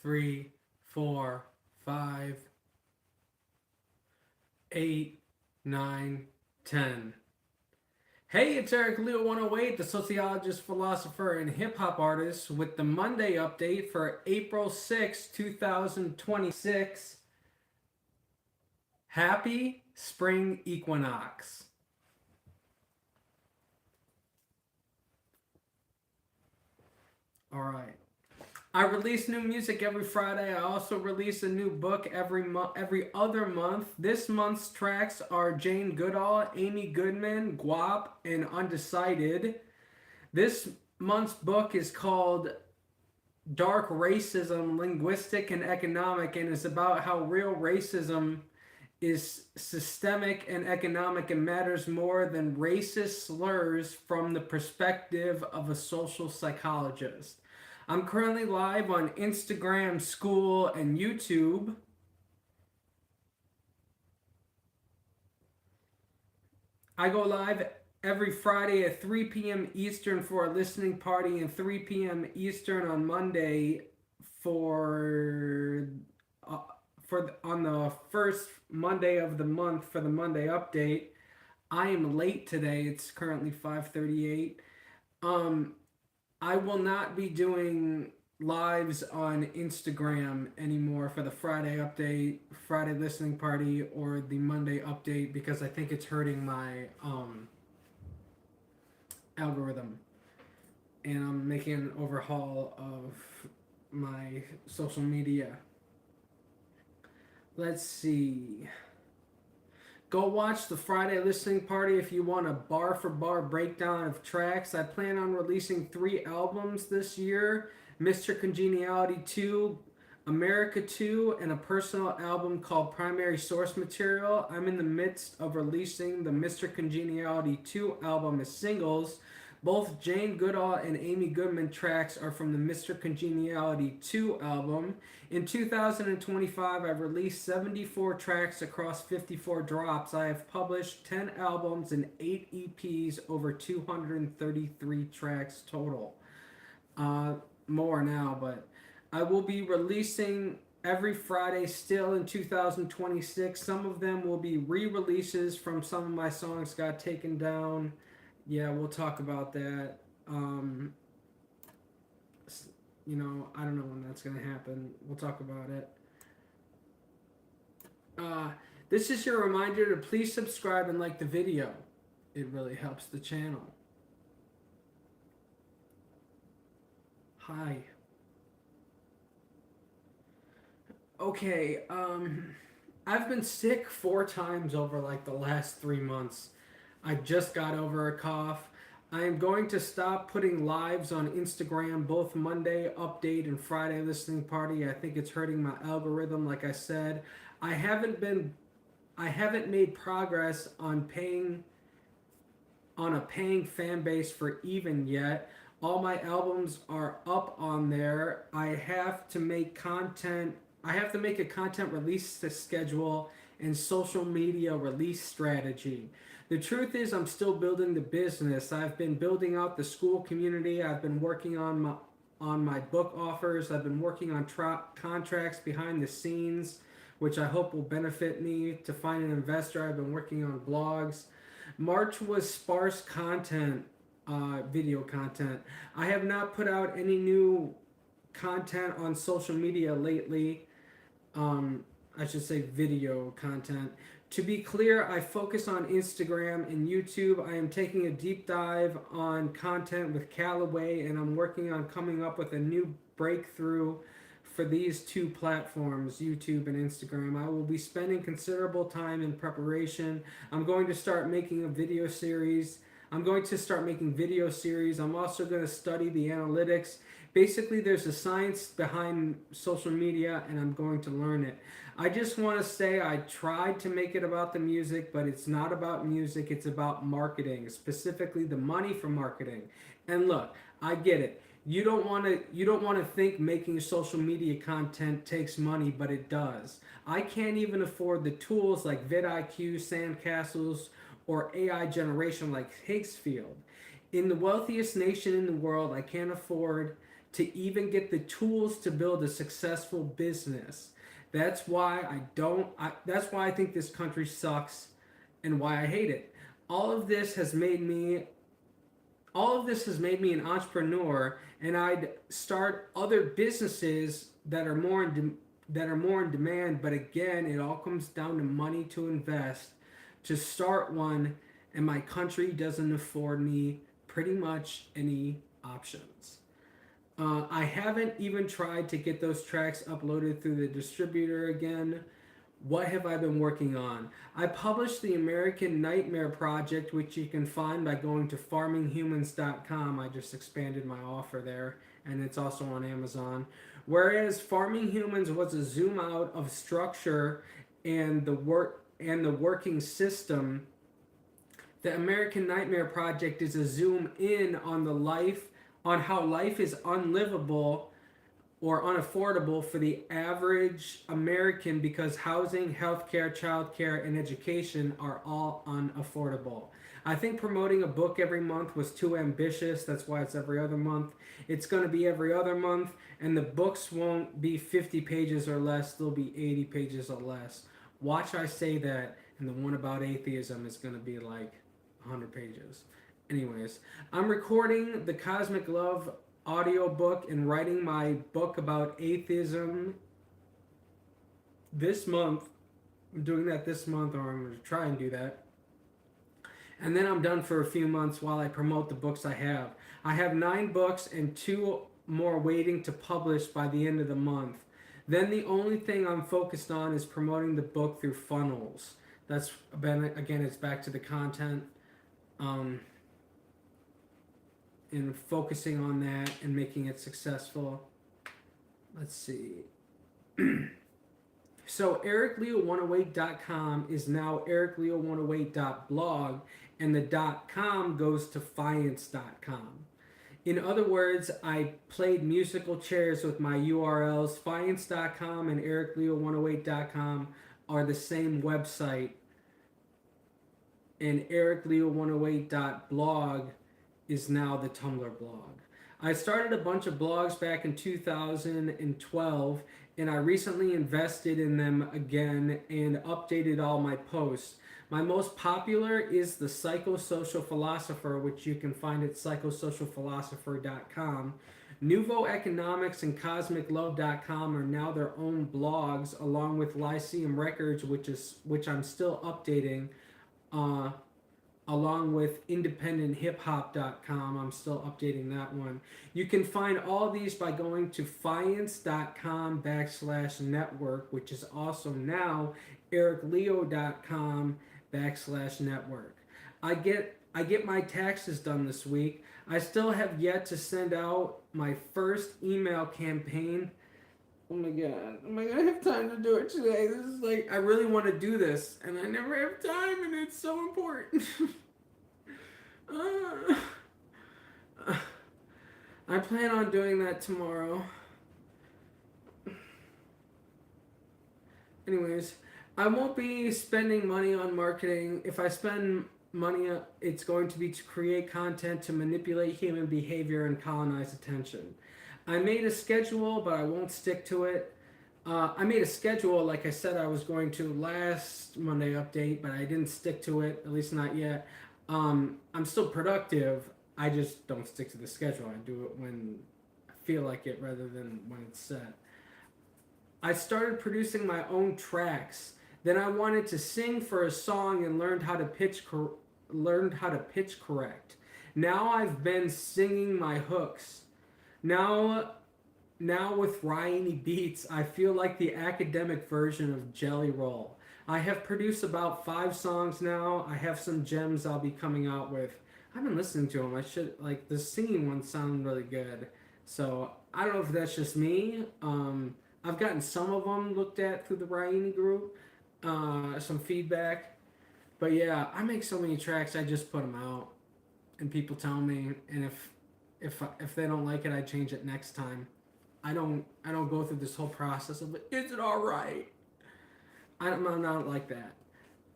3, 4, 5, 8, 9, 10. Hey, it's Eric Leo 108, the sociologist, philosopher, and hip hop artist, with the Monday update for April 6, 2026. Happy Spring Equinox. All right. I release new music every Friday. I also release a new book every other month. This month's tracks are Jane Goodall, Amy Goodman, Guap, and Undecided. This month's book is called Dark Racism, Linguistic and Economic, and is about how real racism is systemic and economic and matters more than racist slurs from the perspective of a social psychologist. I'm currently live on Instagram, School, and YouTube. I go live every Friday at 3 p.m. Eastern for a listening party and 3 p.m. Eastern on Monday for on the first Monday of the month for the Monday update. I am late today. It's currently 5:38. I will not be doing lives on Instagram anymore for the Friday update, Friday listening party, or the Monday update because I think it's hurting my algorithm. And I'm making an overhaul of my social media. Let's see. Go watch the Friday listening party if you want a bar for bar breakdown of tracks. I plan on releasing 3 albums this year: Mister Congeniality 2, America 2, and a personal album called Primary Source Material. I'm in the midst of releasing the Mister Congeniality 2 album as singles. Both Jane Goodall and Amy Goodman tracks are from the Mister Congeniality 2 album. In 2025, I've released 74 tracks across 54 drops. I have published 10 albums and 8 EPs, over 233 tracks total. More now, but I will be releasing every Friday still in 2026. Some of them will be re-releases from some of my songs got taken down. Yeah, we'll talk about that. I don't know when that's going to happen. We'll talk about it. This is your reminder to please subscribe and like the video. It really helps the channel. Hi. Okay, I've been sick 4 times over like the last 3 months. I just got over a cough. I am going to stop putting lives on Instagram, both Monday update and Friday listening party. I think it's hurting my algorithm, like I said. I haven't made progress on a paying fan base for Even yet. All my albums are up on there. I have to make a content release schedule and social media release strategy. The truth is, I'm still building the business. I've been building out the school community. I've been working on my book offers. I've been working on contracts behind the scenes, which I hope will benefit me to find an investor. I've been working on blogs. March was sparse content, video content. I have not put out any new content on social media lately. I should say video content. To be clear, I focus on Instagram and YouTube. I am taking a deep dive on content with Kallaway, and I'm working on coming up with a new breakthrough for these 2 platforms, YouTube and Instagram. I will be spending considerable time in preparation. I'm going to start making video series. I'm also going to study the analytics. Basically, there's a science behind social media, and I'm going to learn it. I just want to say I tried to make it about the music, but it's not about music. It's about marketing, specifically the money for marketing. And look, I get it. You don't want to think making social media content takes money, but it does. I can't even afford the tools like vidIQ, Sandcastles, or AI generation like Higgsfield. In the wealthiest nation in the world, I can't afford to even get the tools to build a successful business. That's why that's why I think this country sucks and why I hate it. All of this has made me all of this has made me an entrepreneur, and I'd start other businesses that are more in demand. But again, it all comes down to money to invest to start one, and my country doesn't afford me pretty much any options. I haven't even tried to get those tracks uploaded through the distributor again. What have I been working on? I published the American Nightmare Project, which you can find by going to farminghumans.com. I just expanded my offer there, and it's also on Amazon. Whereas Farming Humans was a zoom out of structure and the working system, the American Nightmare Project is a zoom in on on how life is unlivable or unaffordable for the average American because housing, healthcare, childcare, and education are all unaffordable. I think promoting a book every month was too ambitious. That's why it's every other month. It's going to be every other month, and the books won't be 50 pages or less, they'll be 80 pages or less. Watch I say that, and the one about atheism is going to be like 100 pages. Anyways, I'm recording the Cosmic Love audiobook and writing my book about atheism this month. I'm doing that this month, or I'm going to try and do that. And then I'm done for a few months while I promote the books I have. I have 9 books and 2 more waiting to publish by the end of the month. Then the only thing I'm focused on is promoting the book through funnels. That's again, it's back to the content. And focusing on that and making it successful. Let's see. So ericleo108.com is now ericleo108.blog, and the .com goes to fiance.com. In other words, I played musical chairs with my URLs. Fiance.com and ericleo108.com are the same website, and ericleo108.blog is now the Tumblr blog. I started a bunch of blogs back in 2012, and I recently invested in them again and updated all my posts. My most popular is the Psychosocial Philosopher, which you can find at psychosocialphilosopher.com. Nouveau Economics and CosmicLove.com are now their own blogs, along with Lyceum Records, which I'm still updating. Along with IndependentHipHop.com. I'm still updating that one. You can find all these by going to fiance.com/network, which is also now ericleo.com/network. I get my taxes done this week. I still have yet to send out my first email campaign. Oh my god, am I gonna have time to do it today? This is like, I really want to do this, and I never have time, and it's so important. I plan on doing that tomorrow. Anyways, I won't be spending money on marketing. If I spend money, it's going to be to create content to manipulate human behavior and colonize attention. I made a schedule, but I won't stick to it. I made a schedule, like I said I was going to last Monday update, but I didn't stick to it, at least not yet. I'm still productive. I just don't stick to the schedule. I do it when I feel like it rather than when it's set. I started producing my own tracks. Then I wanted to sing for a song and learned how to pitch correct. Now I've been singing my hooks. Now with Ryanie Beats, I feel like the academic version of JellyRoll. I have produced about 5 songs now. I have some gems I'll be coming out with. I've been listening to them. The singing ones sound really good. So I don't know if that's just me. I've gotten some of them looked at through the Ryanie group, some feedback. But yeah, I make so many tracks, I just put them out, and people tell me, and if they don't like it, I change it next time. I don't go through this whole process of, is it all right? I'm not like that.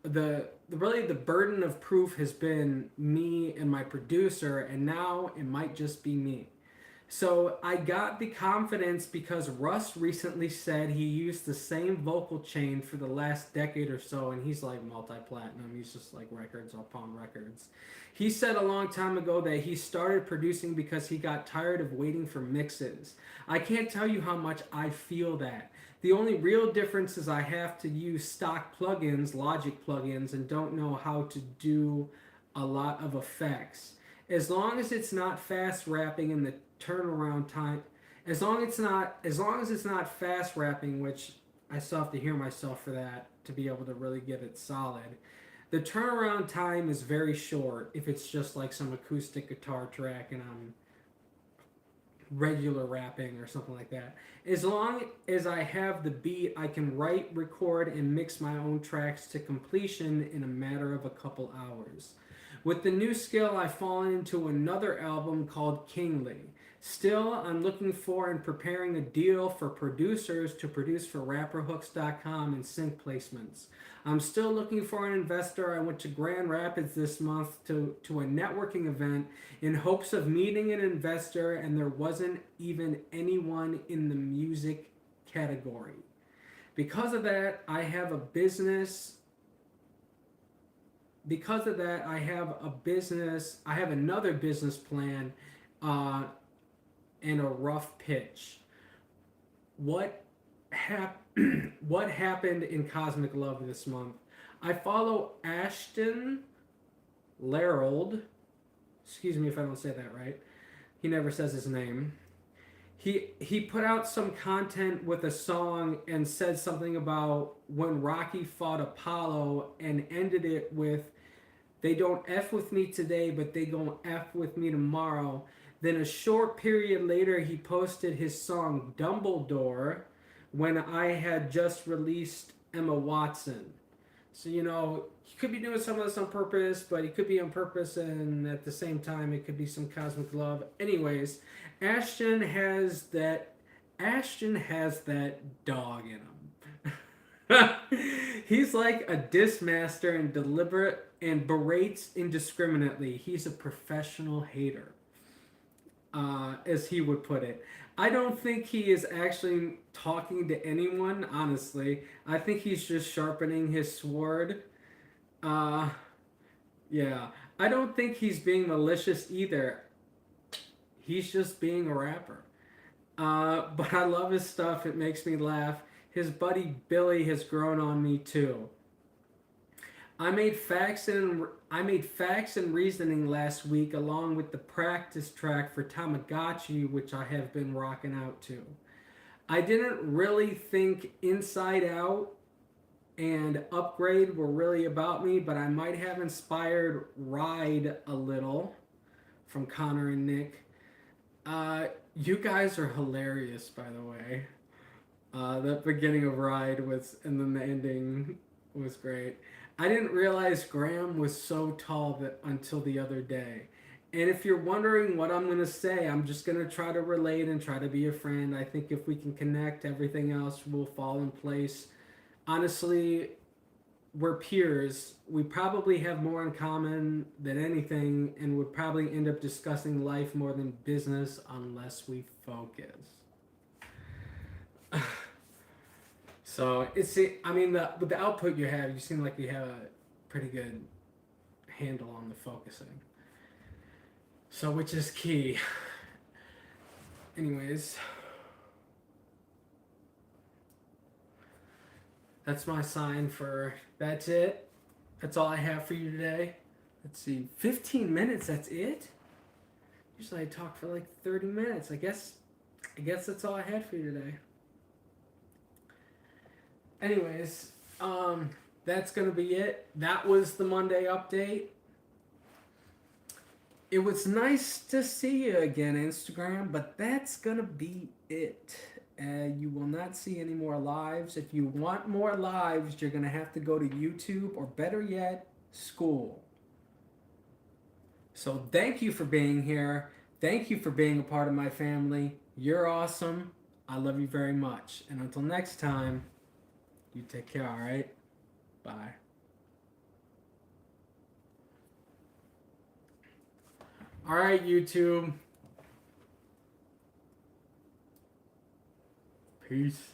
The burden of proof has been me and my producer, and now it might just be me. So I got the confidence because Russ recently said he used the same vocal chain for the last decade or so, and he's like multi-platinum. He's just like records upon records. He said a long time ago that he started producing because he got tired of waiting for mixes. I can't tell you how much I feel that. The only real difference is I have to use stock plugins, Logic plugins, and don't know how to do a lot of effects. As long as it's not fast rapping and the turnaround time, as long as it's not fast rapping, which I still have to hear myself for that to be able to really get it solid. The turnaround time is very short if it's just like some acoustic guitar track and I'm regular rapping or something like that. As long as I have the beat, I can write, record, and mix my own tracks to completion in a matter of a couple hours. With the new skill, I've fallen into another album called Kingly. Still, I'm looking for and preparing a deal for producers to produce for rapperhooks.com and sync placements. I'm still looking for an investor. I went to Grand Rapids this month to a networking event in hopes of meeting an investor, and there wasn't even anyone in the music category. Because of that, I have a business. Because of that, I have a business. I have another business plan, and a rough pitch. What what happened in Cosmic Love this month? I follow Ashtin Larold. Excuse me if I don't say that right. He never says his name. He put out some content with a song and said something about when Rocky fought Apollo and ended it with they don't F with me today, but they gon' F with me tomorrow. Then a short period later, he posted his song Dumbledore when I had just released Emma Watson. So, you know, he could be doing some of this on purpose, but he could be on purpose and at the same time it could be some cosmic love. Anyways, Ashton has that dog in him. He's like a diss master and deliberate and berates indiscriminately. He's a professional hater, as he would put it. I don't think he is actually talking to anyone, honestly. I think he's just sharpening his sword. Uh, yeah. I don't think he's being malicious either. He's just being a rapper. But I love his stuff. It makes me laugh. His buddy Billy has grown on me too. I made facts and reasoning last week along with the practice track for Tamagotchi, which I have been rocking out to. I didn't really think Inside Out and Upgrade were really about me, but I might have inspired Ride a little from Connor and Nick. You guys are hilarious, by the way. The beginning of Ride was, and then the ending was great. I didn't realize Graham was so tall that until the other day. And if you're wondering what I'm going to say, I'm just going to try to relate and try to be a friend. I think if we can connect, everything else will fall in place. Honestly, we're peers. We probably have more in common than anything and would probably end up discussing life more than business unless we focus. So I mean, with the output you have, you seem like you have a pretty good handle on the focusing. So, which is key. Anyways, that's my sign for that's it. That's all I have for you today. Let's see, 15 minutes. That's it. Usually I talk for like 30 minutes. I guess that's all I had for you today. Anyways, that's gonna be it. That was the Monday update. It was nice to see you again, Instagram, but that's gonna be it. You will not see any more lives. If you want more lives, you're gonna have to go to YouTube or better yet, school. So thank you for being here. Thank you for being a part of my family. You're awesome. I love you very much. And until next time, you take care, all right? Bye. All right, YouTube. Peace.